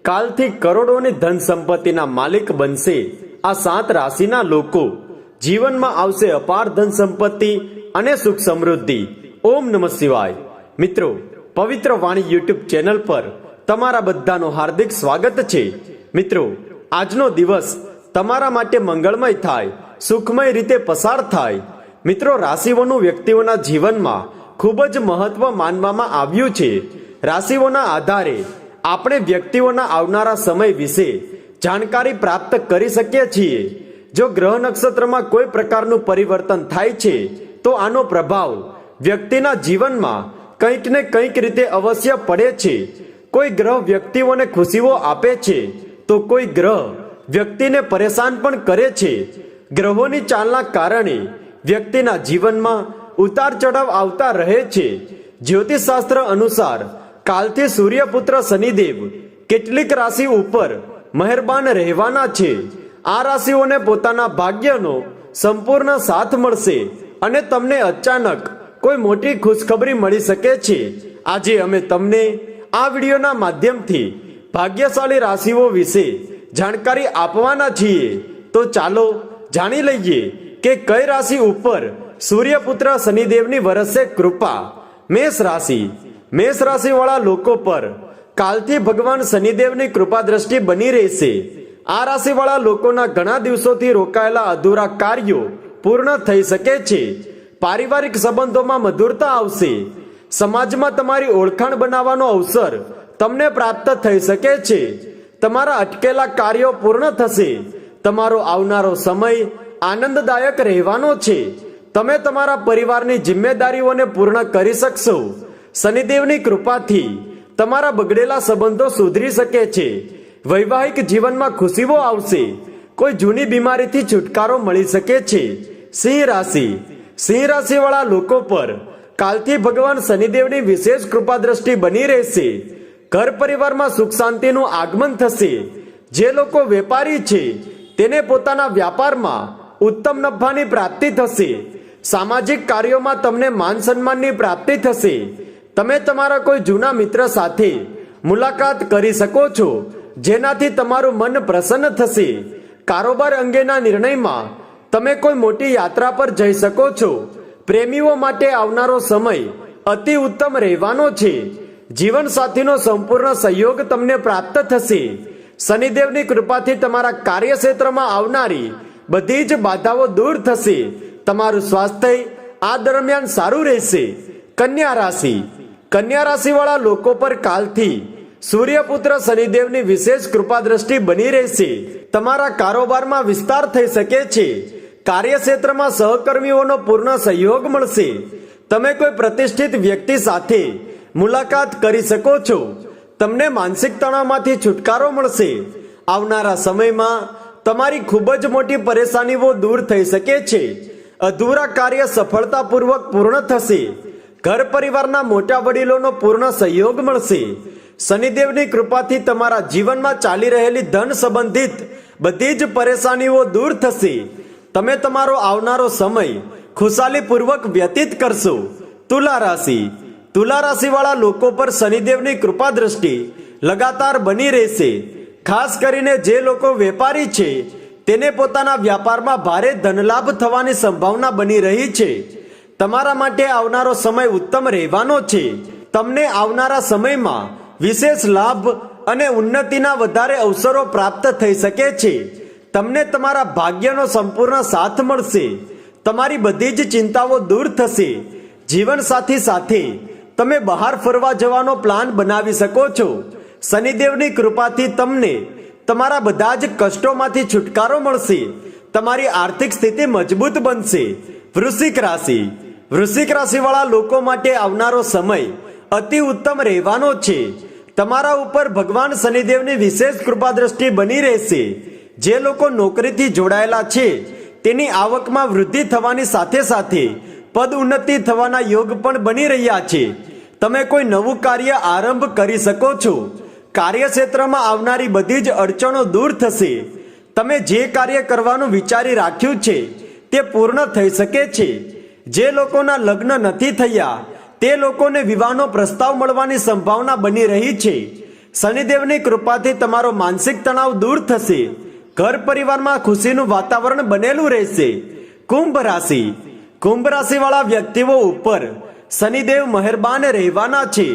કાલથી કરોડોની ધન સંપત્તિના માલિક બનશે આ 7 રાશિના લોકો। જીવનમાં આવશે અપાર ધન સંપત્તિ અને સુખ સમૃદ્ધિ। ઓમ નમઃ શિવાય। મિત્રો, પવિત્ર વાણી યુટ્યુબ ચેનલ પર તમારા બધાનું હાર્દિક સ્વાગત છે। મિત્રો, આજનો દિવસ તમારા માટે મંગળમય થાય, સુખમય રીતે પસાર થાય। મિત્રો, રાશિઓનું વ્યક્તિઓના જીવનમાં ખૂબ જ મહત્વ માનવામાં આવ્યું છે। રાશિઓના આધારે આપણે વ્યક્તિઓના આવનારા સમય વિશે જાણકારી પ્રાપ્ત કરી શકીએ છીએ। જો ગ્રહ નક્ષત્રમાં કોઈ પ્રકારનું પરિવર્તન થાય છે તો આનો પ્રભાવ વ્યક્તિના જીવનમાં કંઈક ને કંઈક રીતે અવશ્ય પડે છે। કોઈ ગ્રહ વ્યક્તિઓને ખુશીઓ આપે છે તો કોઈ ગ્રહ વ્યક્તિને પરેશાન પણ કરે છે। ગ્રહોની ચાલના કારણે વ્યક્તિના જીવનમાં ઉતાર ચઢાવ આવતા રહે છે। જ્યોતિષશાસ્ત્ર અનુસાર કાલથી સૂર્યપુત્ર શનિદેવ કેટલીક રાશિ ઉપર મહેરબાન રહેવાના છે। આ રાશિઓને પોતાના ભાગ્યનો સંપૂર્ણ સાથ મળશે અને તમને અચાનક કોઈ મોટી ખુશખબરી મળી શકે છે। આજે અમે તમને આ વિડીયોના માધ્યમથી ભાગ્યશાળી રાશિઓ વિશે જાણકારી આપવાના છીએ। તો ચાલો જાણી લઈએ કે કઈ રાશિ ઉપર સૂર્યપુત્ર શનિદેવની વરસશે કૃપા। મેષ રાશિવાળા લોકો પર કાલથી ભગવાન શનિદેવની કૃપા દ્રષ્ટિ બની રહેશે। આ રાશિવાળા લોકોના ઘણા દિવસોથી રોકાયેલા અધૂરા કાર્યો પૂર્ણ થઈ શકે છે। પારિવારિક સંબંધોમાં મધુરતા આવશે। સમાજમાં તમારી ઓળખાણ બનાવવાનો અવસર તમને પ્રાપ્ત થઈ શકે છે। તમારા અટકેલા કાર્યો પૂર્ણ થશે। તમારો આવનારો સમય આનંદદાયક રહેવાનો છે। તમે તમારા પરિવારની જિમ્મેદારીઓને પૂર્ણ કરી શકશો। શનિદેવની કૃપાથી તમારા બગડેલા સંબંધો સુધરી શકે છે। વૈવાહિક જીવનમાં ખુશીઓ આવશે। કોઈ જૂની બીમારીથી છુટકારો મળી શકે છે। સિંહ રાશિવાળા લોકો પર કાલથી ભગવાન શનિદેવની વિશેષ કૃપા દ્રષ્ટિ બની રહેશે। ઘર પરિવારમાં સુખ શાંતિનું આગમન થશે। જે લોકો વેપારી છે તેને પોતાના વ્યાપારમાં ઉત્તમ નફાની પ્રાપ્તિ થશે। સામાજિક કાર્યોમાં તમને માન સન્માનની પ્રાપ્તિ થશે। તમે તમારા કોઈ જૂના મિત્ર સાથે મુલાકાત કરી શકો છો, જેનાથી તમારું મન પ્રસન્ન થશે। કારોબાર અંગેના નિર્ણયમાં તમે કોઈ મોટી યાત્રા પર જઈ શકો છો। પ્રેમીઓ માટે આવનારો સમય અતિ ઉત્તમ રહેવાનો છે। જીવનસાથીનો સંપૂર્ણ સહયોગ તમને પ્રાપ્ત થશે। શનિદેવની કૃપાથી તમારા કાર્યક્ષેત્રમાં આવનારી બધી જ બાધાઓ દૂર થશે। તમારું સ્વાસ્થ્ય આ દરમિયાન સારું રહેશે। કન્યા રાશિવાળા લોકો પર કાલથી સૂર્યપુત્ર શનિદેવની વિશેષ કૃપા દ્રષ્ટિ બની રહેશે। તમારા કારોબારમાં વિસ્તાર થઈ શકે છે। કાર્યક્ષેત્રમાં સહકર્મીઓનો પૂર્ણ સહયોગ મળશે। તમે કોઈ પ્રતિષ્ઠિત વ્યક્તિ સાથે મુલાકાત કરી શકો છો। તમને માનસિક તણાવમાંથી છુટકારો મળશે। આવનારા સમયમાં તમારી ખૂબ જ મોટી પરેશાનીઓ દૂર થઈ શકે છે। અધૂરા કાર્ય સફળતાપૂર્વક પૂર્ણ થશે। ઘર પરિવારના મોટા વડીલોનો પૂર્ણ સહયોગ મળશે। શનિદેવની કૃપાથી તમારા જીવનમાં ચાલી રહેલી ધન સંબંધિત બધી જ પરેશાનીઓ દૂર થશે। તમે તમારો આવનારો સમય ખુશાલીપૂર્વક વ્યતીત કરશો। તુલા રાશિવાળા લોકો પર શનિદેવની કૃપા દ્રષ્ટિ લગાતાર બની રહેશે। ખાસ કરીને જે લોકો વેપારી છે તેને પોતાના વ્યાપારમાં ભારે ધનલાભ થવાની સંભાવના બની રહી છે। તમારા માટે આવનારો સમય ઉત્તમ રહેવાનો છે। તમને આવનારા સમયમાં વિશેષ લાભ અને ઉન્નતિના વધારે અવસરો પ્રાપ્ત થઈ શકે છે। તમને તમારા ભાગ્યનો સંપૂર્ણ સાથ મળશે। તમારી બધી જ ચિંતાઓ દૂર થશે। જીવનસાથી સાથે તમે બહાર ફરવા જવાનો પ્લાન બનાવી શકો છો। શનિદેવની કૃપાથી તમને તમારા બધા જ કષ્ટોમાંથી છુટકારો મળશે। તમારી આર્થિક સ્થિતિ મજબૂત બનશે। વૃશ્ચિક રાશિવાળા લોકો માટે આવનારો સમય અતિ ઉત્તમ રહેવાનો છે। તમારા ઉપર ભગવાન શનિદેવની વિશેષ કૃપા દ્રષ્ટિ બની રહેશે। જે લોકો નોકરીથી જોડાયેલા છે તેની આવકમાં વૃદ્ધિ થવાની સાથે સાથે પદ ઉન્નતિ થવાના યોગ પણ બની રહ્યા છે। તમે કોઈ નવું કાર્ય આરંભ કરી શકો છો। કાર્યક્ષેત્રમાં આવનારી બધી જ અડચણો દૂર થશે। તમે જે કાર્ય કરવાનું વિચારી રાખ્યું છે તે પૂર્ણ થઈ શકે છે। જે લોકોના લગ્ન નથી થયા તે લોકોને વિવાહનો પ્રસ્તાવ મળવાની સંભાવના બની રહી છે। શનિદેવની કૃપાથી તમારો માનસિક તણાવ દૂર થશે. ઘર પરિવારમાં ખુશીનું વાતાવરણ બનેલું રહેશે. કુંભ રાશિ. કુંભ રાશિવાળા વ્યક્તિઓ ઉપર શનિદેવ મહેરબાન રહેવાના છે.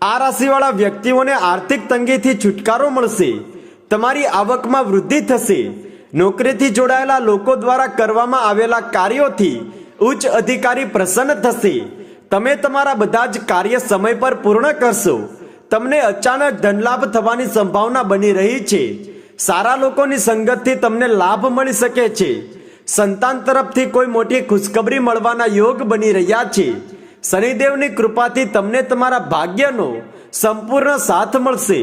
આ રાશિવાળા વ્યક્તિઓને આર્થિક તંગીથી છુટકારો મળશે. તમારી આવકમાં વૃદ્ધિ થશે. નોકરીથી જોડાયેલા લોકો દ્વારા કરવામાં આવેલા કાર્યોથી ઉચ્ચ અધિકારી પ્રસન્ન થશે. તમે તમારા બધા જ કાર્ય સમય પર પૂર્ણ કરશો. તમને અચાનક ધનલાભ થવાની સંભાવના બની રહી છે. સારા લોકોની સંગતથી તમને લાભ મળી શકે છે. સંતાન તરફથી કોઈ મોટી ખુશખબરી મળવાના યોગ બની રહ્યા છે. શનિદેવની કૃપાથી તમને તમારા ભાગ્યનો સંપૂર્ણ સાથ મળશે.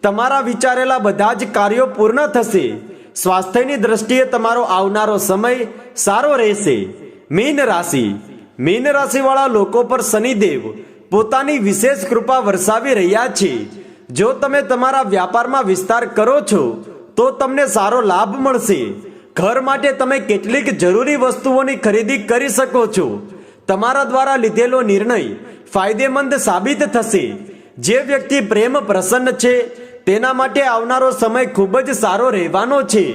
તમારા વિચારેલા બધા જ કાર્યો પૂર્ણ થશે. સ્વાસ્થ્યની દ્રષ્ટિએ તમારો આવનારો સમય સારો રહેશે. મીન રાશિ. મીન રાશિવાળા લોકો પર શનિદેવ પોતાની વિશેષ કૃપા વરસાવી રહ્યા છે. જો તમે તમારા વ્યાપારમાં વિસ્તાર કરો છો તો તમને સારો લાભ મળશે. ઘર માટે તમે કેટલીક જરૂરી વસ્તુઓની ખરીદી કરી શકો છો. તમારા દ્વારા લીધેલો નિર્ણય ફાયદેમંદ સાબિત થશે. જે વ્યક્તિ પ્રેમ પ્રસન્ન છે તેના માટે આવનારો સમય ખૂબ જ સારો રહેવાનો છે.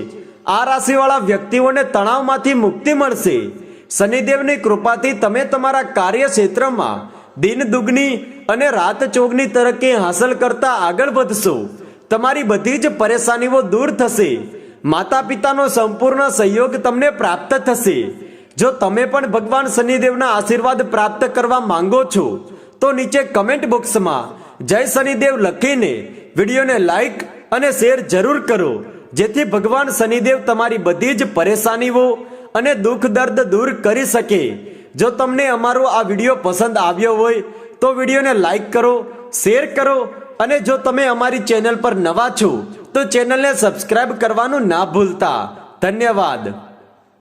આ રાશિવાળા વ્યક્તિઓને તણાવમાંથી મુક્તિ મળશે. શનિદેવની કૃપાથી તમે તમારા કાર્યક્ષેત્રમાં દિન દુગની અને રાત ચોગની તરક્કી હાંસલ કરતા આગળ વધશો. તમારી બધી જ પરેશાનીઓ દૂર થશે. માતા પિતાનો સંપૂર્ણ સહયોગ તમને પ્રાપ્ત થશે. જો તમે પણ ભગવાન શનિદેવના આશીર્વાદ પ્રાપ્ત કરવા માંગો છો તો નીચે કમેન્ટ બોક્સમાં જય શનિદેવ લખીને વિડીયોને લાઈક અને શેર જરૂર કરો, જેથી ભગવાન શનિદેવ તમારી બધી જ પરેશાનીઓ અને દુઃખ દર્દ દૂર કરી શકે. જો તમને અમારો આ વિડીયો પસંદ આવ્યો હોય તો વિડીયોને લાઈક કરો, શેર કરો અને જો તમે અમારી ચેનલ પર નવા છો તો ચેનલને સબસ્ક્રાઇબ કરવાનું ના ભૂલતા. ધન્યવાદ.